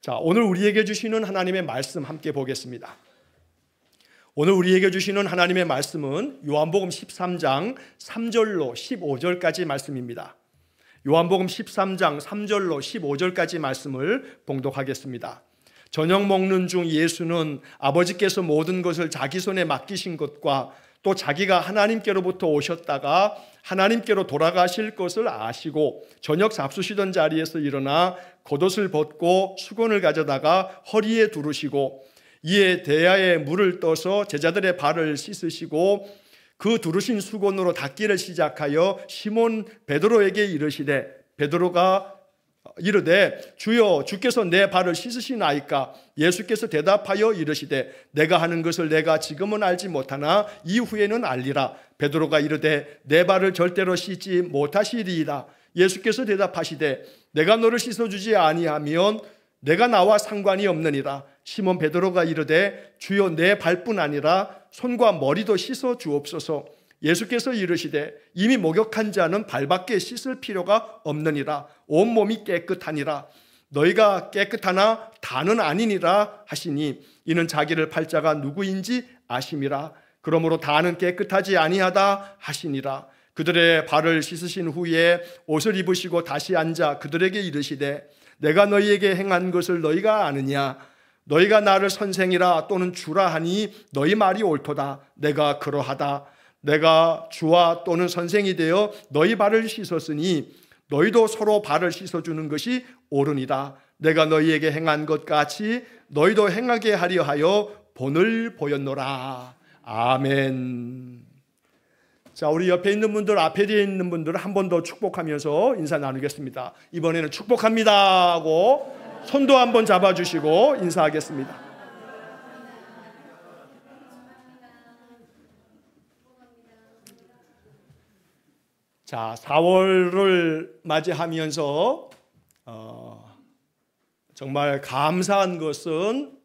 자, 오늘 우리에게 주시는 하나님의 말씀 함께 보겠습니다. 오늘 우리에게 주시는 하나님의 말씀은 요한복음 13장 3절로 15절까지 말씀입니다. 요한복음 13장 3절로 15절까지 말씀을 봉독하겠습니다. 저녁 먹는 중 예수는 아버지께서 모든 것을 자기 손에 맡기신 것과 또 자기가 하나님께로부터 오셨다가 하나님께로 돌아가실 것을 아시고 저녁 잡수시던 자리에서 일어나 겉옷을 벗고 수건을 가져다가 허리에 두르시고 이에 대야에 물을 떠서 제자들의 발을 씻으시고 그 두르신 수건으로 닦기를 시작하여 시몬 베드로에게 이르시되 베드로가 이르되 주여 주께서 내 발을 씻으시나이까? 예수께서 대답하여 이르시되 내가 하는 것을 내가 지금은 알지 못하나 이후에는 알리라. 베드로가 이르되 내 발을 절대로 씻지 못하시리이다. 예수께서 대답하시되 내가 너를 씻어주지 아니하면 내가 나와 상관이 없느니라. 시몬 베드로가 이르되 주여 내 발뿐 아니라 손과 머리도 씻어 주옵소서. 예수께서 이르시되 이미 목욕한 자는 발밖에 씻을 필요가 없느니라. 온몸이 깨끗하니라. 너희가 깨끗하나 다는 아니니라 하시니 이는 자기를 팔자가 누구인지 아심이라. 그러므로 다는 깨끗하지 아니하다 하시니라. 그들의 발을 씻으신 후에 옷을 입으시고 다시 앉아 그들에게 이르시되 내가 너희에게 행한 것을 너희가 아느냐? 너희가 나를 선생이라 또는 주라 하니 너희 말이 옳도다. 내가 그러하다. 내가 주와 또는 선생이 되어 너희 발을 씻었으니 너희도 서로 발을 씻어주는 것이 옳으니라. 내가 너희에게 행한 것 같이 너희도 행하게 하려 하여 본을 보였노라. 아멘. 자, 우리 옆에 있는 분들, 앞에 있는 분들 한 번 더 축복하면서 인사 나누겠습니다. 이번에는 축복합니다 하고 손도 한번 잡아주시고 인사하겠습니다. 자, 4월을 맞이하면서 정말 감사한 것은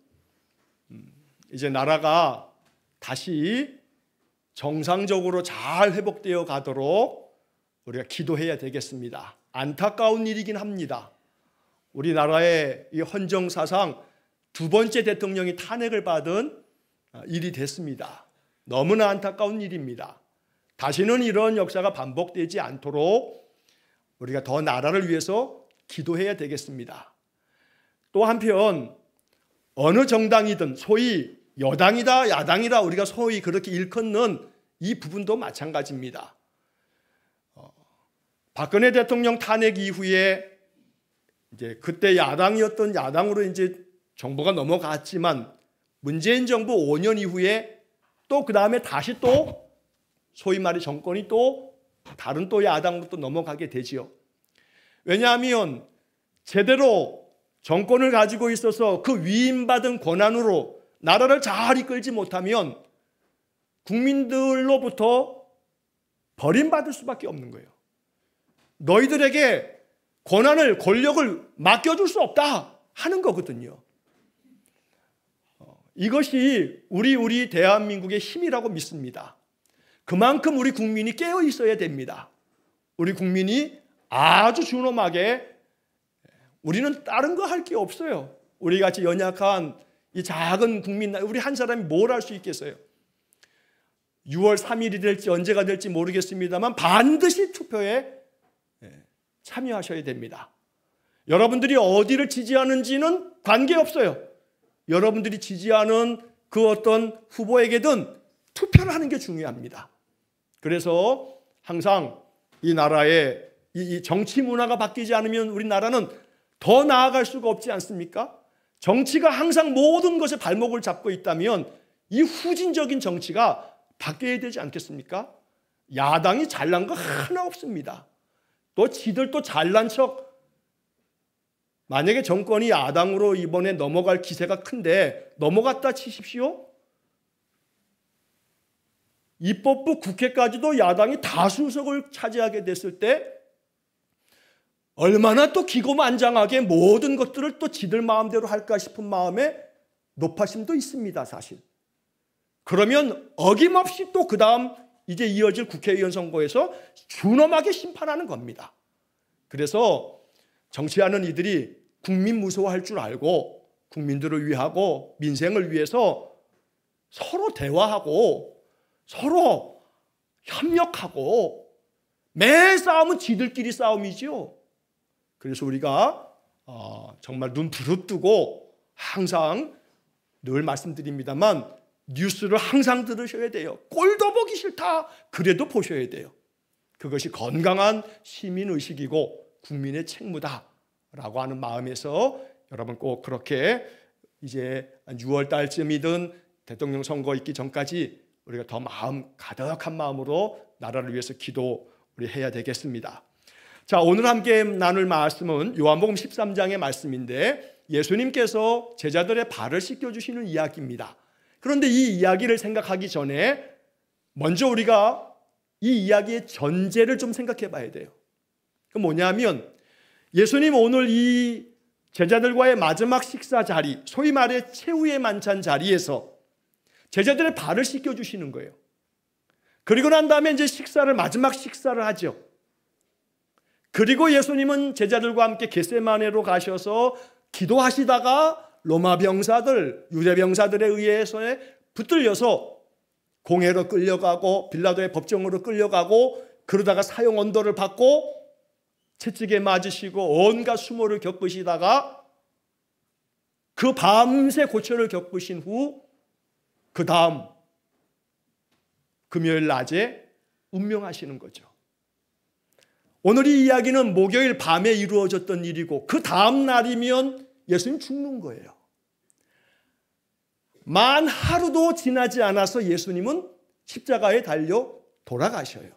이제 나라가 다시 정상적으로 잘 회복되어 가도록 우리가 기도해야 되겠습니다. 안타까운 일이긴 합니다. 우리나라의 이 헌정사상 두 번째 대통령이 탄핵을 받은 일이 됐습니다. 너무나 안타까운 일입니다. 다시는 이런 역사가 반복되지 않도록 우리가 더 나라를 위해서 기도해야 되겠습니다. 또 한편 어느 정당이든 소위 여당이다 야당이다 우리가 소위 그렇게 일컫는 이 부분도 마찬가지입니다. 박근혜 대통령 탄핵 이후에 이제 그때 야당이었던 야당으로 이제 정부가 넘어갔지만 문재인 정부 5년 이후에 또 그 다음에 다시 또 소위 말해 정권이 또 다른 또 야당으로 또 넘어가게 되지요. 왜냐하면 제대로 정권을 가지고 있어서 그 위임받은 권한으로 나라를 잘 이끌지 못하면 국민들로부터 버림받을 수밖에 없는 거예요. 너희들에게 권한을, 권력을 맡겨줄 수 없다 하는 거거든요. 이것이 우리 대한민국의 힘이라고 믿습니다. 그만큼 우리 국민이 깨어 있어야 됩니다. 우리 국민이 아주 준엄하게 우리는 다른 거 할 게 없어요. 우리 같이 연약한 이 작은 국민, 우리 한 사람이 뭘 할 수 있겠어요? 6월 3일이 될지 언제가 될지 모르겠습니다만 반드시 투표에 참여하셔야 됩니다. 여러분들이 어디를 지지하는지는 관계없어요. 여러분들이 지지하는 그 어떤 후보에게든 투표를 하는 게 중요합니다. 그래서 항상 이 나라의 이 정치 문화가 바뀌지 않으면 우리나라는 더 나아갈 수가 없지 않습니까? 정치가 항상 모든 것에 발목을 잡고 있다면 이 후진적인 정치가 바뀌어야 되지 않겠습니까? 야당이 잘난 거 하나 없습니다. 또 지들도 잘난 척, 만약에 정권이 야당으로 이번에 넘어갈 기세가 큰데 넘어갔다 치십시오. 입법부 국회까지도 야당이 다수석을 차지하게 됐을 때 얼마나 또 기고만장하게 모든 것들을 또 지들 마음대로 할까 싶은 마음에 높아심도 있습니다, 사실. 그러면 어김없이 또 그 다음 이제 이어질 국회의원 선거에서 준엄하게 심판하는 겁니다. 그래서 정치하는 이들이 국민 무소화할 줄 알고 국민들을 위하고 민생을 위해서 서로 대화하고 서로 협력하고 매 싸움은 지들끼리 싸움이지요. 그래서 우리가 정말 눈 부릅뜨고 항상 늘 말씀드립니다만 뉴스를 항상 들으셔야 돼요. 꼴도 보기 싫다. 그래도 보셔야 돼요. 그것이 건강한 시민의식이고 국민의 책무다라고 하는 마음에서 여러분 꼭 그렇게 이제 6월 달쯤이든 대통령 선거 있기 전까지 우리가 더 가득한 마음으로 나라를 위해서 기도 우리 해야 되겠습니다. 자, 오늘 함께 나눌 말씀은 요한복음 13장의 말씀인데 예수님께서 제자들의 발을 씻겨주시는 이야기입니다. 그런데 이 이야기를 생각하기 전에 먼저 우리가 이 이야기의 전제를 좀 생각해 봐야 돼요. 그 뭐냐면 예수님 오늘 이 제자들과의 마지막 식사 자리, 소위 말해 최후의 만찬 자리에서 제자들의 발을 씻겨주시는 거예요. 그리고 난 다음에 이제 마지막 식사를 하죠. 그리고 예수님은 제자들과 함께 겟세마네로 가셔서 기도하시다가 로마 병사들, 유대 병사들에 의해서 붙들려서 공회로 끌려가고 빌라도의 법정으로 끌려가고 그러다가 사형 언도를 받고 채찍에 맞으시고 온갖 수모를 겪으시다가 그 밤새 고초를 겪으신 후 그 다음 금요일 낮에 운명하시는 거죠. 오늘 이 이야기는 목요일 밤에 이루어졌던 일이고 그 다음 날이면 예수님 죽는 거예요. 만 하루도 지나지 않아서 예수님은 십자가에 달려 돌아가셔요.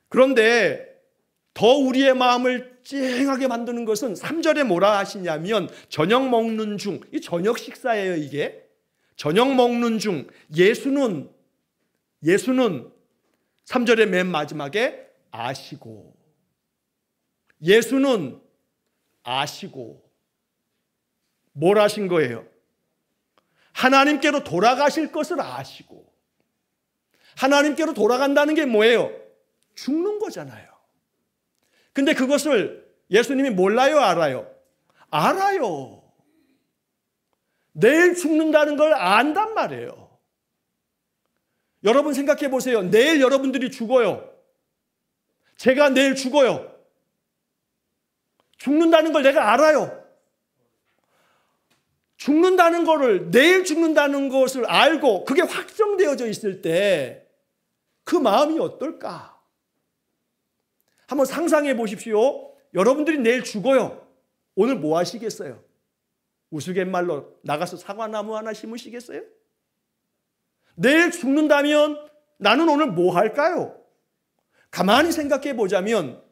그런데 더 우리의 마음을 찡하게 만드는 것은 3절에 뭐라 하시냐면 저녁 먹는 중, 이 저녁 식사예요. 이게 저녁 먹는 중 예수는 3절의 맨 마지막에 아시고, 예수는 아시고 뭘 아신 거예요? 하나님께로 돌아가실 것을 아시고, 하나님께로 돌아간다는 게 뭐예요? 죽는 거잖아요. 근데 그것을 예수님이 몰라요, 알아요? 알아요. 내일 죽는다는 걸 안단 말이에요. 여러분 생각해 보세요. 내일 여러분들이 죽어요. 제가 내일 죽어요. 죽는다는 걸 내가 알아요. 죽는다는 거를, 내일 죽는다는 것을 알고 그게 확정되어져 있을 때 그 마음이 어떨까? 한번 상상해 보십시오. 여러분들이 내일 죽어요. 오늘 뭐 하시겠어요? 우스갯말로 나가서 사과나무 하나 심으시겠어요? 내일 죽는다면 나는 오늘 뭐 할까요? 가만히 생각해 보자면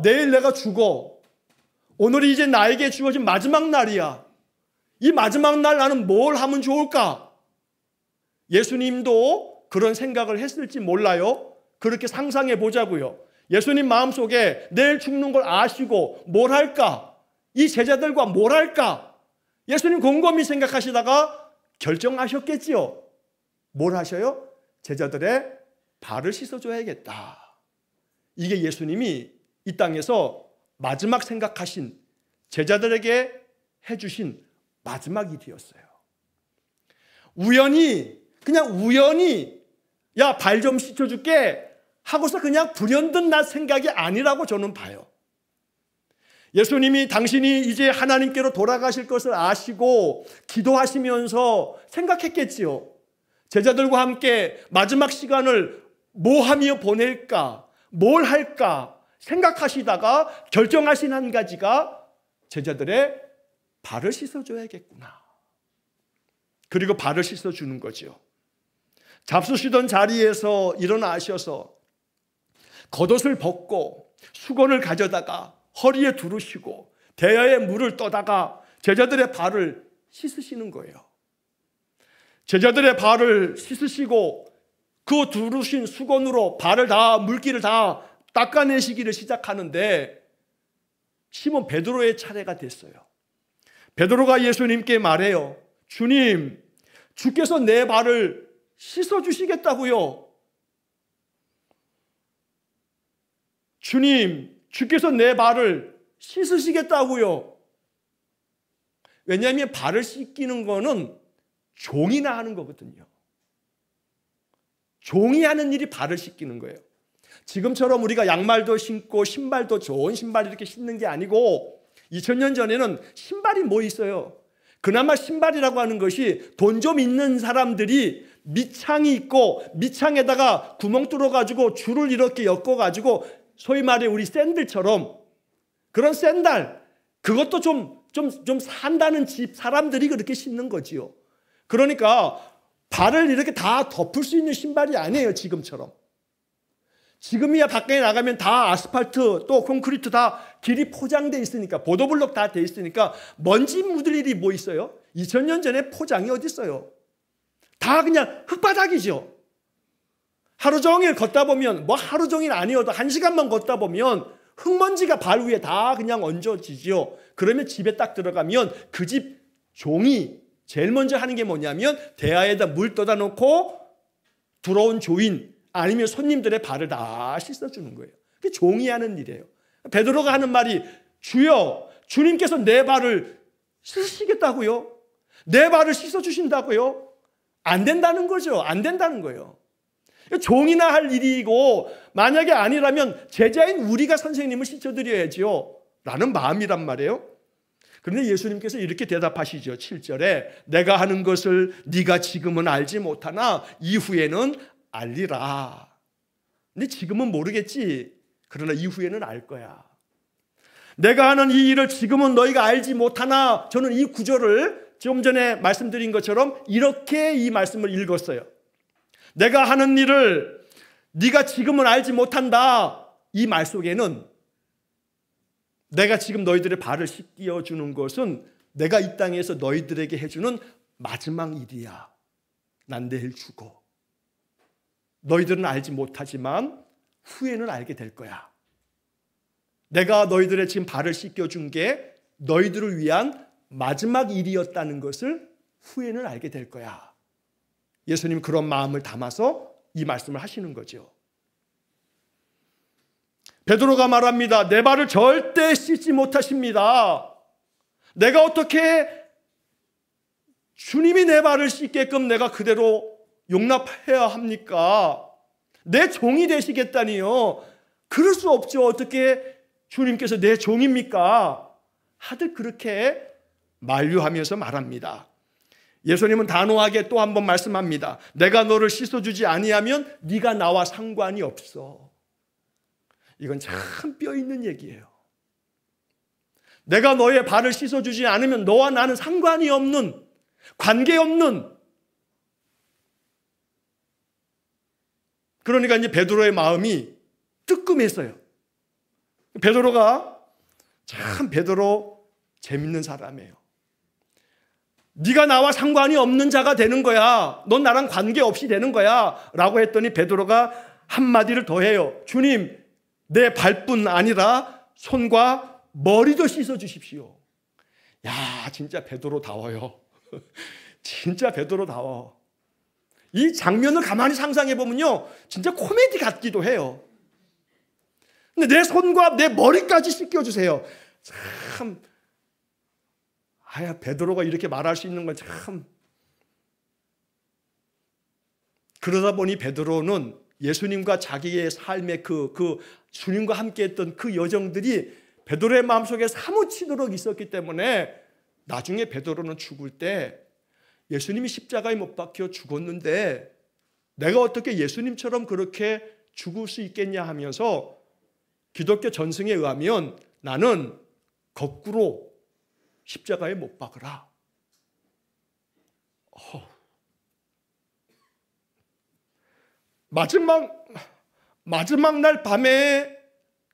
내일 내가 죽어. 오늘이 이제 나에게 주어진 마지막 날이야. 이 마지막 날 나는 뭘 하면 좋을까? 예수님도 그런 생각을 했을지 몰라요. 그렇게 상상해 보자고요. 예수님 마음속에 내일 죽는 걸 아시고 뭘 할까? 이 제자들과 뭘 할까? 예수님 곰곰이 생각하시다가 결정하셨겠지요. 뭘 하셔요? 제자들의 발을 씻어줘야겠다. 이게 예수님이 이 땅에서 마지막 생각하신, 제자들에게 해주신 마지막 일이었어요. 그냥 우연히 야, 발 좀 씻어줄게 하고서 그냥 불현듯 날 생각이 아니라고 저는 봐요. 예수님이 당신이 이제 하나님께로 돌아가실 것을 아시고 기도하시면서 생각했겠지요. 제자들과 함께 마지막 시간을 뭐 하며 보낼까, 뭘 할까 생각하시다가 결정하신 한 가지가 제자들의 발을 씻어줘야겠구나. 그리고 발을 씻어주는 거죠. 잡수시던 자리에서 일어나셔서 겉옷을 벗고 수건을 가져다가 허리에 두르시고 대야에 물을 떠다가 제자들의 발을 씻으시는 거예요. 제자들의 발을 씻으시고 그 두르신 수건으로 물기를 다 닦아내시기를 시작하는데 시몬 베드로의 차례가 됐어요. 베드로가 예수님께 말해요. 주님, 주께서 내 발을 씻어주시겠다고요. 주님, 주께서 내 발을 씻으시겠다고요. 왜냐하면 발을 씻기는 거는 종이나 하는 거거든요. 종이 하는 일이 발을 씻기는 거예요. 지금처럼 우리가 양말도 신고 신발도 좋은 신발 이렇게 신는 게 아니고 2000년 전에는 신발이 뭐 있어요? 그나마 신발이라고 하는 것이 돈 좀 있는 사람들이 밑창이 있고 밑창에다가 구멍 뚫어가지고 줄을 이렇게 엮어가지고 소위 말해 우리 샌들처럼 그런 샌들, 그것도 좀 산다는 집 사람들이 그렇게 신는 거지요. 그러니까 발을 이렇게 다 덮을 수 있는 신발이 아니에요. 지금처럼. 지금이야 밖에 나가면 다 아스팔트 또 콘크리트 다 길이 포장돼 있으니까, 보도블록 다 돼 있으니까 먼지 묻을 일이 뭐 있어요? 2000년 전에 포장이 어디 있어요? 다 그냥 흙바닥이죠. 하루 종일 걷다 보면, 뭐 하루 종일 아니어도 1시간만 걷다 보면 흙먼지가 발 위에 다 그냥 얹어지죠. 그러면 집에 딱 들어가면 그 집 종이 제일 먼저 하는 게 뭐냐면 대야에다 물 떠다 놓고 들어온 조인 아니면 손님들의 발을 다 씻어주는 거예요. 그게 종이 하는 일이에요. 베드로가 하는 말이, 주여, 주님께서 내 발을 씻으시겠다고요? 내 발을 씻어주신다고요? 안 된다는 거죠. 안 된다는 거예요. 종이나 할 일이고, 만약에 아니라면 제자인 우리가 선생님을 씻어드려야지요 라는 마음이란 말이에요. 그런데 예수님께서 이렇게 대답하시죠. 7절에 내가 하는 것을 네가 지금은 알지 못하나 이후에는 알리라. 근데 지금은 모르겠지. 그러나 이후에는 알 거야. 내가 하는 이 일을 지금은 너희가 알지 못하나, 저는 이 구절을 좀 전에 말씀드린 것처럼 이렇게 이 말씀을 읽었어요. 내가 하는 일을 네가 지금은 알지 못한다. 이 말 속에는 내가 지금 너희들의 발을 씻겨주는 것은 내가 이 땅에서 너희들에게 해주는 마지막 일이야. 난 내일 죽어. 너희들은 알지 못하지만 후에는 알게 될 거야. 내가 너희들의 지금 발을 씻겨준 게 너희들을 위한 마지막 일이었다는 것을 후에는 알게 될 거야. 예수님 그런 마음을 담아서 이 말씀을 하시는 거죠. 베드로가 말합니다. 내 발을 절대 씻지 못하십니다. 내가 어떻게 주님이 내 발을 씻게끔 내가 그대로 용납해야 합니까? 내 종이 되시겠다니요. 그럴 수 없죠. 어떻게 주님께서 내 종입니까? 하듯 그렇게 만류하면서 말합니다. 예수님은 단호하게 또 한 번 말씀합니다. 내가 너를 씻어주지 아니하면 네가 나와 상관이 없어. 이건 참 뼈 있는 얘기예요. 내가 너의 발을 씻어주지 않으면 너와 나는 상관이 없는, 관계없는. 그러니까 이제 베드로의 마음이 뜨끔했어요. 베드로가 참 베드로 재밌는 사람이에요. 네가 나와 상관이 없는 자가 되는 거야. 넌 나랑 관계없이 되는 거야 라고 했더니 베드로가 한마디를 더 해요. 주님, 내 발뿐 아니라 손과 머리도 씻어주십시오. 야, 진짜 베드로다워요. 진짜 베드로다워. 이 장면을 가만히 상상해 보면요, 진짜 코미디 같기도 해요. 근데 내 손과 내 머리까지 씻겨주세요. 참, 베드로가 이렇게 말할 수 있는 건 참. 그러다 보니 베드로는 예수님과 자기의 삶의 그 주님과 함께 했던 그 여정들이 베드로의 마음속에 사무치도록 있었기 때문에 나중에 베드로는 죽을 때 예수님이 십자가에 못 박혀 죽었는데 내가 어떻게 예수님처럼 그렇게 죽을 수 있겠냐 하면서 기독교 전승에 의하면 나는 거꾸로 십자가에 못 박으라. 마지막 날 밤에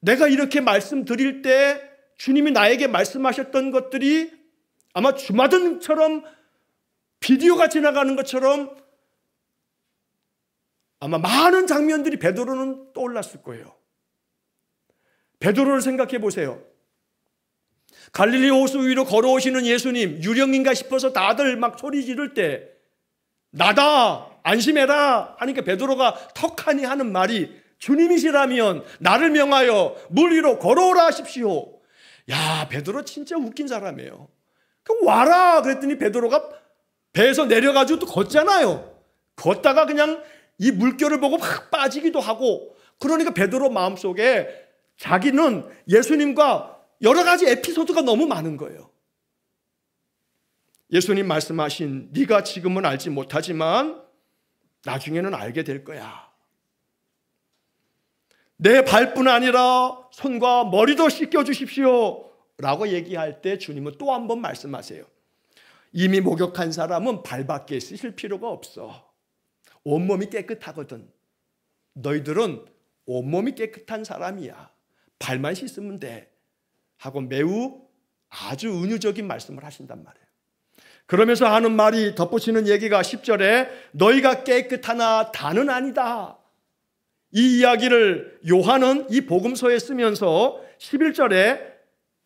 내가 이렇게 말씀드릴 때 주님이 나에게 말씀하셨던 것들이 아마 주마등처럼 비디오가 지나가는 것처럼 아마 많은 장면들이 베드로는 떠올랐을 거예요. 베드로를 생각해 보세요. 갈릴리 호수 위로 걸어오시는 예수님, 유령인가 싶어서 다들 막 소리 지를 때 나다, 안심해라 하니까 베드로가 턱하니 하는 말이 주님이시라면 나를 명하여 물 위로 걸어오라 하십시오. 야, 베드로 진짜 웃긴 사람이에요. 그럼 와라 그랬더니 베드로가 배에서 내려가지고 또 걷잖아요. 걷다가 그냥 이 물결을 보고 막 빠지기도 하고, 그러니까 베드로 마음속에 자기는 예수님과 여러 가지 에피소드가 너무 많은 거예요. 예수님 말씀하신 네가 지금은 알지 못하지만 나중에는 알게 될 거야. 내 발뿐 아니라 손과 머리도 씻겨주십시오 라고 얘기할 때 주님은 또 한 번 말씀하세요. 이미 목욕한 사람은 발밖에 씻을 필요가 없어. 온몸이 깨끗하거든. 너희들은 온몸이 깨끗한 사람이야. 발만 씻으면 돼 하고 매우 아주 은유적인 말씀을 하신단 말이에요. 그러면서 하는 말이, 덧붙이는 얘기가 10절에 너희가 깨끗하나 다는 아니다. 이 이야기를 요한은 이 복음서에 쓰면서 11절에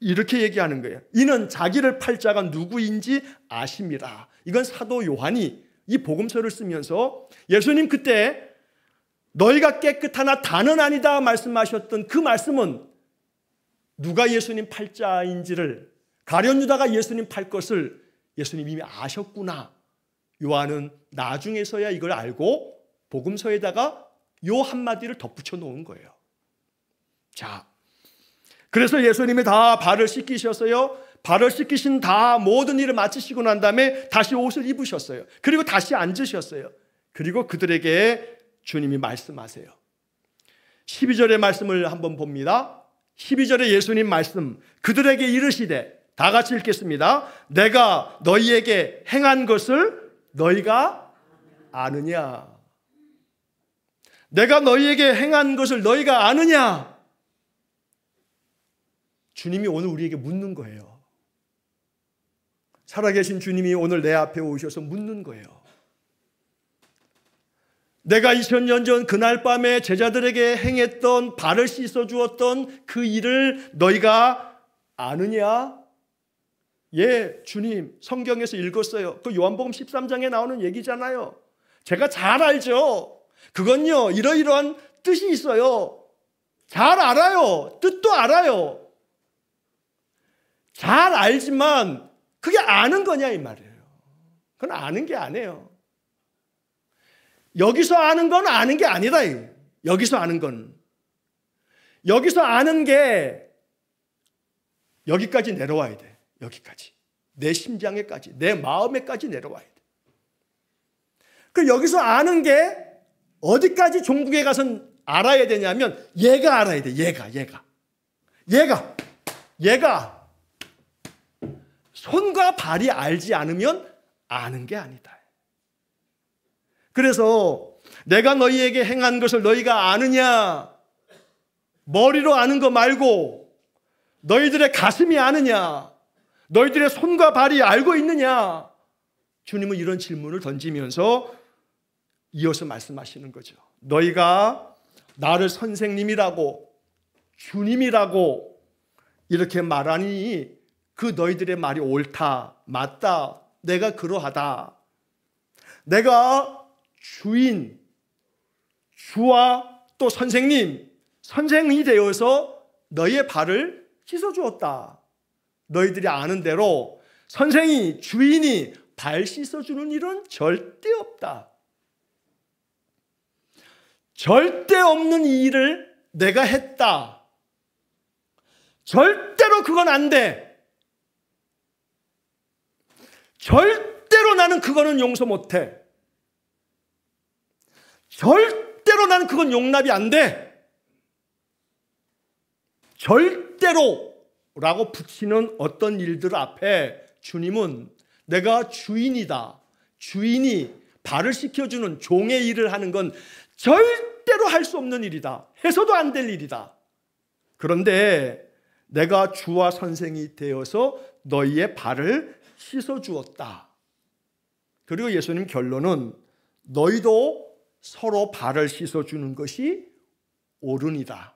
이렇게 얘기하는 거예요. 이는 자기를 팔 자가 누구인지 아심이라. 이건 사도 요한이 이 복음서를 쓰면서 예수님 그때 너희가 깨끗하나 다는 아니다 말씀하셨던 그 말씀은 누가 예수님 팔 자인지를, 가룟 유다가 예수님 팔 것을 예수님이 이미 아셨구나. 요한은 나중에서야 이걸 알고 복음서에다가 요 한마디를 덧붙여 놓은 거예요. 자, 그래서 예수님이 다 발을 씻기셨어요. 발을 씻기신 다 모든 일을 마치시고 난 다음에 다시 옷을 입으셨어요. 그리고 다시 앉으셨어요. 그리고 그들에게 주님이 말씀하세요. 12절의 말씀을 한번 봅니다. 12절에 예수님 말씀, 그들에게 이르시되, 다 같이 읽겠습니다. 내가 너희에게 행한 것을 너희가 아느냐? 내가 너희에게 행한 것을 너희가 아느냐? 주님이 오늘 우리에게 묻는 거예요. 살아계신 주님이 오늘 내 앞에 오셔서 묻는 거예요. 내가 2000년 전 그날 밤에 제자들에게 행했던, 발을 씻어 주었던 그 일을 너희가 아느냐? 예, 주님, 성경에서 읽었어요. 그 요한복음 13장에 나오는 얘기잖아요. 제가 잘 알죠. 그건요, 이러이러한 뜻이 있어요. 잘 알아요. 뜻도 알아요. 잘 알지만 그게 아는 거냐 이 말이에요. 그건 아는 게 아니에요. 여기서 아는 건 아는 게 아니다. 여기서 아는 건, 여기서 아는 게 여기까지 내려와야 돼. 여기까지, 내 심장에까지, 내 마음에까지 내려와야 돼. 그 여기서 아는 게 어디까지 종국에 가선 알아야 되냐면 얘가 알아야 돼. 얘가 손과 발이 알지 않으면 아는 게 아니다. 그래서 내가 너희에게 행한 것을 너희가 아느냐? 머리로 아는 거 말고 너희들의 가슴이 아느냐? 너희들의 손과 발이 알고 있느냐? 주님은 이런 질문을 던지면서 이어서 말씀하시는 거죠. 너희가 나를 선생님이라고, 주님이라고 이렇게 말하니 그 너희들의 말이 옳다, 맞다, 내가 그러하다. 내가 주인, 주와 또 선생이 되어서 너희의 발을 씻어주었다. 너희들이 아는 대로 선생이, 주인이 발 씻어주는 일은 절대 없다. 절대 없는 이 일을 내가 했다. 절대로 그건 안 돼. 절대로 나는 그거는 용서 못해. 절대로 나는 그건 용납이 안 돼. 절대로라고 붙이는 어떤 일들 앞에 주님은 내가 주인이다. 주인이 발을 씻겨주는 종의 일을 하는 건 절대로 할 수 없는 일이다. 해서도 안 될 일이다. 그런데 내가 주와 선생이 되어서 너희의 발을 씻어주었다. 그리고 예수님 결론은 너희도 서로 발을 씻어주는 것이 옳으니라.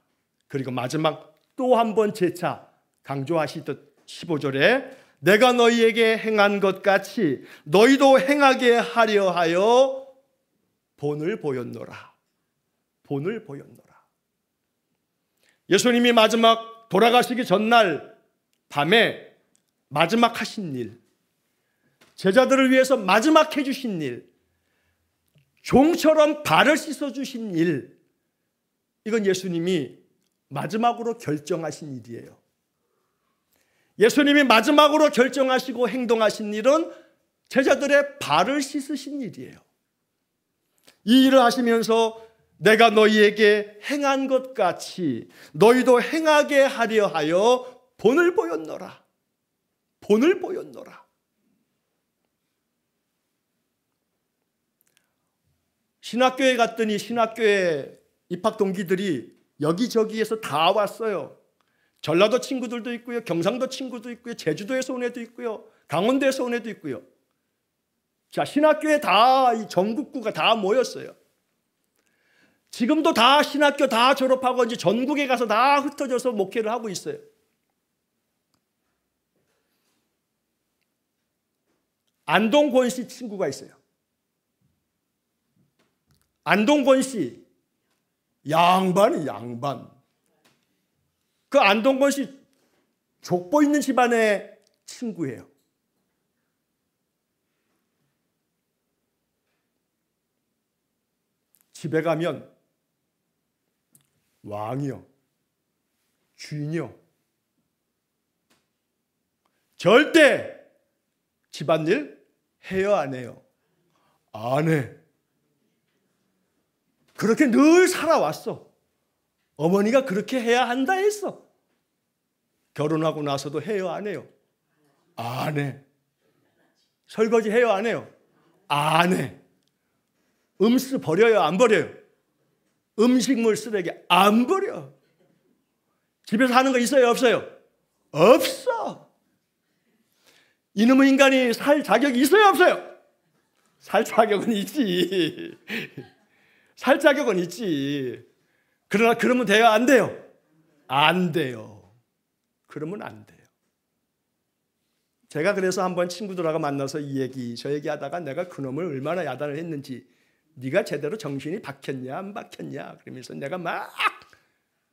그리고 마지막 또 한 번 재차 강조하시듯 15절에 내가 너희에게 행한 것 같이 너희도 행하게 하려 하여 본을 보였노라. 예수님이 마지막 돌아가시기 전날 밤에 마지막 하신 일, 제자들을 위해서 마지막 해주신 일, 종처럼 발을 씻어주신 일, 이건 예수님이 마지막으로 결정하신 일이에요. 예수님이 마지막으로 결정하시고 행동하신 일은 제자들의 발을 씻으신 일이에요. 이 일을 하시면서 내가 너희에게 행한 것 같이 너희도 행하게 하려 하여 본을 보였노라. 본을 보였노라. 신학교에 갔더니 신학교에 입학 동기들이 여기저기에서 다 왔어요. 전라도 친구들도 있고요, 경상도 친구도 있고요, 제주도에서 온 애도 있고요, 강원도에서 온 애도 있고요. 자, 신학교에 다 이 전국구가 다 모였어요. 지금도 다 신학교 다 졸업하고 이제 전국에 가서 다 흩어져서 목회를 하고 있어요. 안동권 씨 친구가 있어요. 안동권 씨 양반이 양반. 그 안동권 씨 족보 있는 집안의 친구예요. 집에 가면 왕이요, 주인이요, 절대 집안일 해요, 안 해요? 안 해. 그렇게 늘 살아왔어. 어머니가 그렇게 해야 한다 했어. 결혼하고 나서도 해요, 안 해요? 안 해. 설거지 해요, 안 해요? 안 해. 음수 버려요, 안 버려요? 음식물 쓰레기 안 버려. 집에서 하는 거 있어요, 없어요? 없어. 이놈의 인간이 살 자격이 있어요, 없어요? 살 자격은 있지. 살 자격은 있지. 그러나 그러면 돼요, 안 돼요? 안 돼요. 그러면 안 돼요. 제가 그래서 한번 친구들하고 만나서 이 얘기 저 얘기 하다가 내가 그놈을 얼마나 야단을 했는지, 네가 제대로 정신이 박혔냐 안 박혔냐 그러면서 내가 막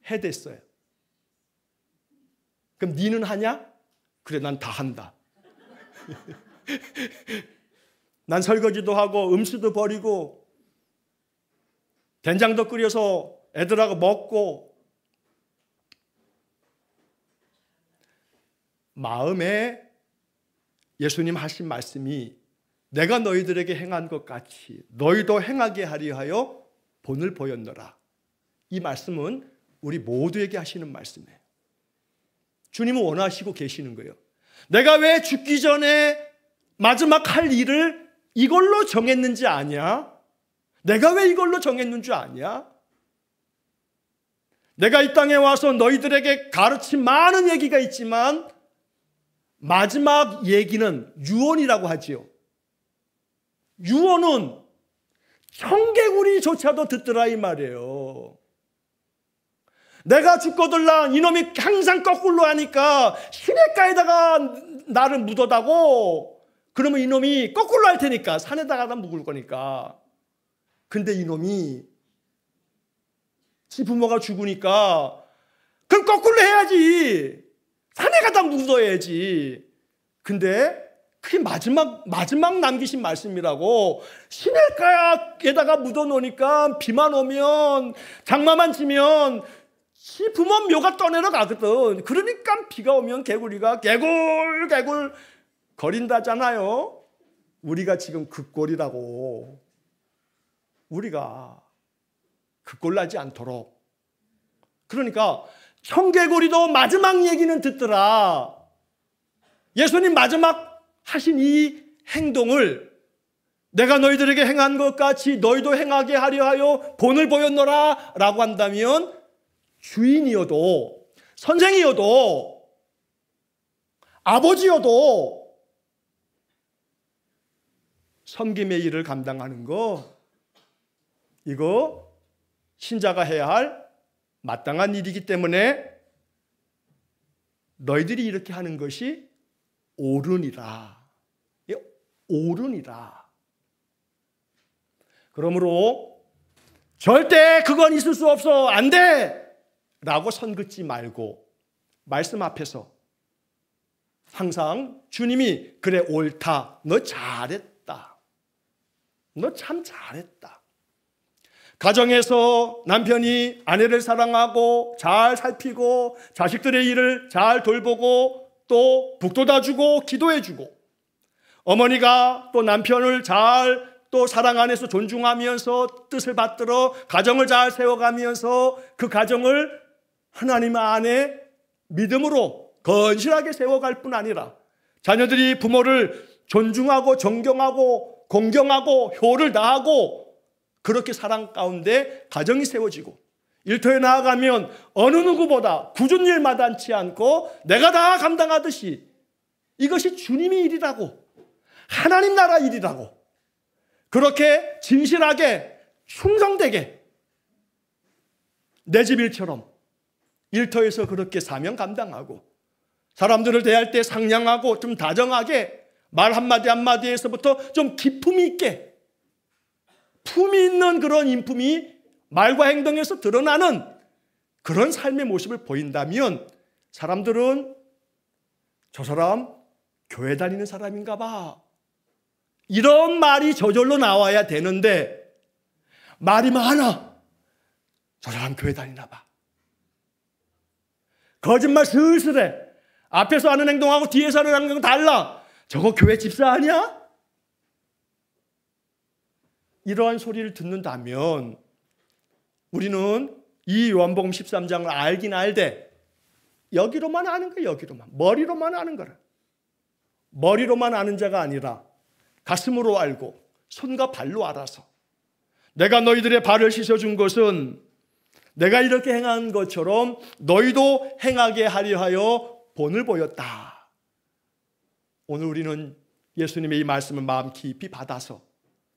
해댔어요. 그럼 니는 하냐? 그래, 난 다 한다. 난 설거지도 하고 음수도 버리고 된장도 끓여서 애들하고 먹고. 마음에 예수님 하신 말씀이 내가 너희들에게 행한 것 같이 너희도 행하게 하려 하여 본을 보였노라. 이 말씀은 우리 모두에게 하시는 말씀이에요. 주님은 원하시고 계시는 거예요. 내가 왜 죽기 전에 마지막 할 일을 이걸로 정했는지 아냐? 내가 왜 이걸로 정했는 줄 아냐? 내가 이 땅에 와서 너희들에게 가르친 많은 얘기가 있지만 마지막 얘기는 유언이라고 하지요. 유언은 청개구리조차도 듣더라 이 말이에요. 내가 죽거들랑 이놈이 항상 거꾸로 하니까 시냇가에다가 나를 묻어다고. 그러면 이놈이 거꾸로 할 테니까 산에다가 묵을 거니까. 근데 이놈이 지 부모가 죽으니까 그럼 거꾸로 해야지. 산에 가다 묻어야지. 근데 그게 마지막 남기신 말씀이라고. 시냇가에다가 묻어놓으니까 비만 오면 장마만 지면 지 부모 묘가 떠내려 가거든. 그러니까 비가 오면 개구리가 개굴개굴 거린다잖아요. 우리가 지금 그 꼴이라고. 우리가 그 꼴 나지 않도록. 그러니까 청개구리도 마지막 얘기는 듣더라. 예수님 마지막 하신 이 행동을 내가 너희들에게 행한 것 같이 너희도 행하게 하려 하여 본을 보였노라 라고 한다면 주인이어도 선생이어도 아버지여도 섬김의 일을 감당하는 거, 이거 신자가 해야 할 마땅한 일이기 때문에 너희들이 이렇게 하는 것이 옳으니라. 옳으니라. 그러므로 절대 그건 있을 수 없어, 안 돼! 라고 선 긋지 말고 말씀 앞에서 항상 주님이 그래 옳다, 너 잘했다, 너 참 잘했다. 가정에서 남편이 아내를 사랑하고 잘 살피고 자식들의 일을 잘 돌보고 또 북돋아주고 기도해주고, 어머니가 또 남편을 잘 또 사랑 안에서 존중하면서 뜻을 받들어 가정을 잘 세워가면서 그 가정을 하나님 안에 믿음으로 건실하게 세워갈 뿐 아니라 자녀들이 부모를 존중하고 존경하고 공경하고 효를 다하고 그렇게 사랑 가운데 가정이 세워지고, 일터에 나아가면 어느 누구보다 굳은 일 마다하지 않고 내가 다 감당하듯이, 이것이 주님의 일이라고, 하나님 나라 일이라고, 그렇게 진실하게 충성되게 내 집 일처럼 일터에서 그렇게 사명 감당하고, 사람들을 대할 때 상냥하고 좀 다정하게 말 한마디 한마디에서부터 좀 기품이 있게, 품이 있는 그런 인품이 말과 행동에서 드러나는 그런 삶의 모습을 보인다면 사람들은 저 사람 교회 다니는 사람인가 봐, 이런 말이 저절로 나와야 되는데, 말이 많아, 저 사람 교회 다니나 봐, 거짓말 슬슬해, 앞에서 하는 행동하고 뒤에서 하는 행동은 달라, 저거 교회 집사 아니야? 이러한 소리를 듣는다면 우리는 이 요한복음 13장을 알긴 알되 여기로만 아는 거야. 여기로만, 머리로만 아는 거라. 머리로만 아는 자가 아니라 가슴으로 알고 손과 발로 알아서, 내가 너희들의 발을 씻어준 것은 내가 이렇게 행한 것처럼 너희도 행하게 하려 하여 본을 보였다. 오늘 우리는 예수님의 이 말씀을 마음 깊이 받아서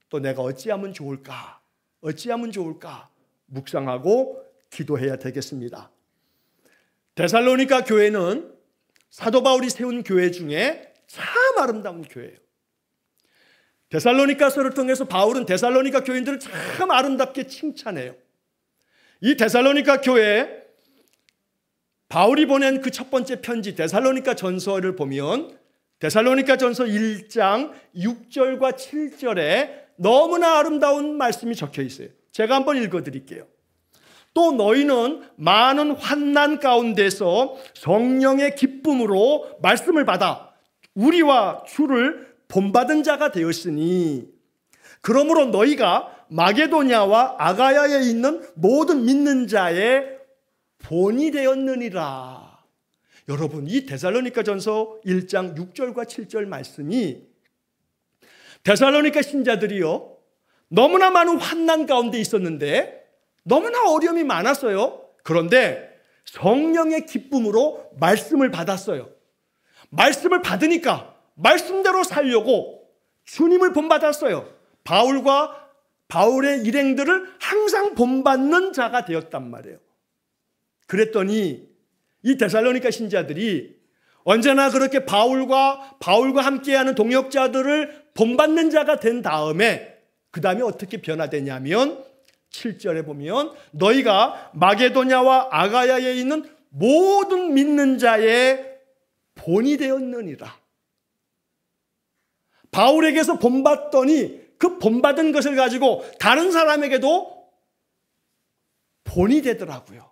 또 내가 어찌하면 좋을까, 어찌하면 좋을까 묵상하고 기도해야 되겠습니다. 데살로니가 교회는 사도 바울이 세운 교회 중에 참 아름다운 교회예요. 데살로니가서를 통해서 바울은 데살로니가 교인들을 참 아름답게 칭찬해요. 이 데살로니가 교회에 바울이 보낸 그 첫 번째 편지 데살로니가 전서를 보면 데살로니가 전서 1장 6절과 7절에 너무나 아름다운 말씀이 적혀 있어요. 제가 한번 읽어드릴게요. 또 너희는 많은 환난 가운데서 성령의 기쁨으로 말씀을 받아 우리와 주를 본받은 자가 되었으니, 그러므로 너희가 마게도냐와 아가야에 있는 모든 믿는 자의 본이 되었느니라. 여러분, 이 데살로니가 전서 1장 6절과 7절 말씀이 데살로니가 신자들이요, 너무나 많은 환난 가운데 있었는데 너무나 어려움이 많았어요. 그런데 성령의 기쁨으로 말씀을 받았어요. 말씀을 받으니까 말씀대로 살려고 주님을 본받았어요. 바울의 일행들을 항상 본받는 자가 되었단 말이에요. 그랬더니 이 데살로니가 신자들이 언제나 그렇게 바울과 함께하는 동역자들을 본받는 자가 된 다음에 그 다음에 어떻게 변화되냐면 7절에 보면 너희가 마게도냐와 아가야에 있는 모든 믿는 자의 본이 되었느니라. 바울에게서 본받더니 그 본받은 것을 가지고 다른 사람에게도 본이 되더라고요.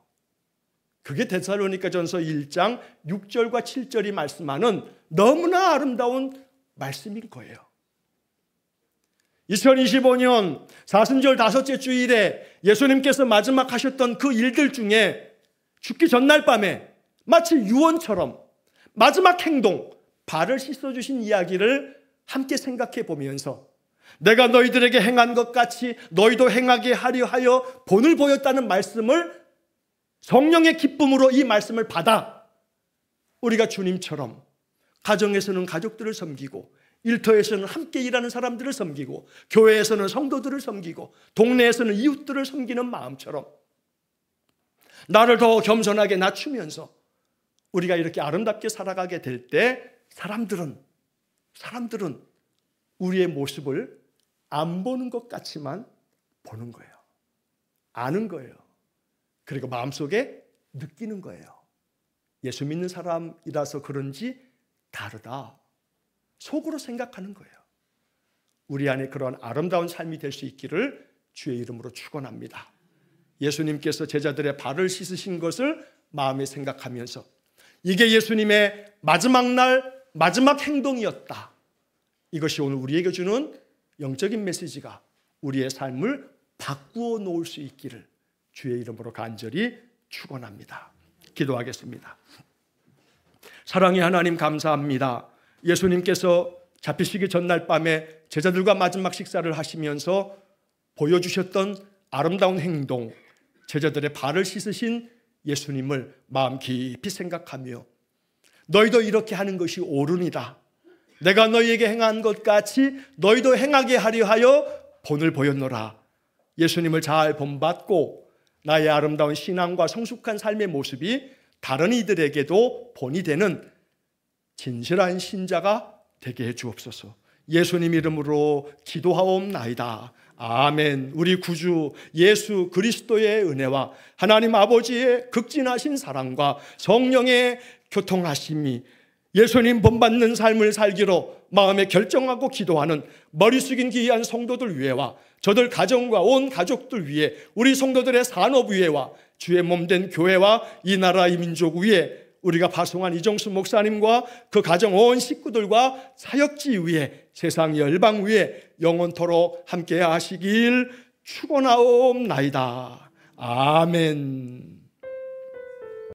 그게 데살로니가 전서 1장 6절과 7절이 말씀하는 너무나 아름다운 말씀인 거예요. 2025년 사순절 다섯째 주일에 예수님께서 마지막 하셨던 그 일들 중에 죽기 전날 밤에 마치 유언처럼 마지막 행동, 발을 씻어주신 이야기를 함께 생각해 보면서 내가 너희들에게 행한 것 같이 너희도 행하게 하려 하여 본을 보였다는 말씀을 성령의 기쁨으로 이 말씀을 받아 우리가 주님처럼 가정에서는 가족들을 섬기고, 일터에서는 함께 일하는 사람들을 섬기고, 교회에서는 성도들을 섬기고, 동네에서는 이웃들을 섬기는 마음처럼 나를 더 겸손하게 낮추면서 우리가 이렇게 아름답게 살아가게 될 때 사람들은 우리의 모습을 안 보는 것 같지만 보는 거예요. 아는 거예요. 그리고 마음속에 느끼는 거예요. 예수 믿는 사람이라서 그런지 다르다. 속으로 생각하는 거예요. 우리 안에 그런 아름다운 삶이 될 수 있기를 주의 이름으로 축원합니다. 예수님께서 제자들의 발을 씻으신 것을 마음에 생각하면서 이게 예수님의 마지막 날 마지막 행동이었다. 이것이 오늘 우리에게 주는 영적인 메시지가 우리의 삶을 바꾸어 놓을 수 있기를 주의 이름으로 간절히 축원합니다. 기도하겠습니다. 사랑의 하나님 감사합니다. 예수님께서 잡히시기 전날 밤에 제자들과 마지막 식사를 하시면서 보여주셨던 아름다운 행동, 제자들의 발을 씻으신 예수님을 마음 깊이 생각하며 너희도 이렇게 하는 것이 옳으니라. 내가 너희에게 행한 것 같이 너희도 행하게 하려 하여 본을 보였노라. 예수님을 잘 본받고 나의 아름다운 신앙과 성숙한 삶의 모습이 다른 이들에게도 본이 되는 진실한 신자가 되게 해 주옵소서. 예수님 이름으로 기도하옵나이다. 아멘. 우리 구주 예수 그리스도의 은혜와 하나님 아버지의 극진하신 사랑과 성령의 교통하심이 예수님 본받는 삶을 살기로 마음에 결정하고 기도하는 머리 숙인 귀한 성도들 위에와 저들 가정과 온 가족들 위에 우리 성도들의 산업 위에와 주의 몸된 교회와 이 나라 이 민족 위에 우리가 파송한 이정수 목사님과 그 가정 온 식구들과 사역지 위에 세상 열방 위에 영원토록 함께 하시길 축원하옵나이다. 아멘.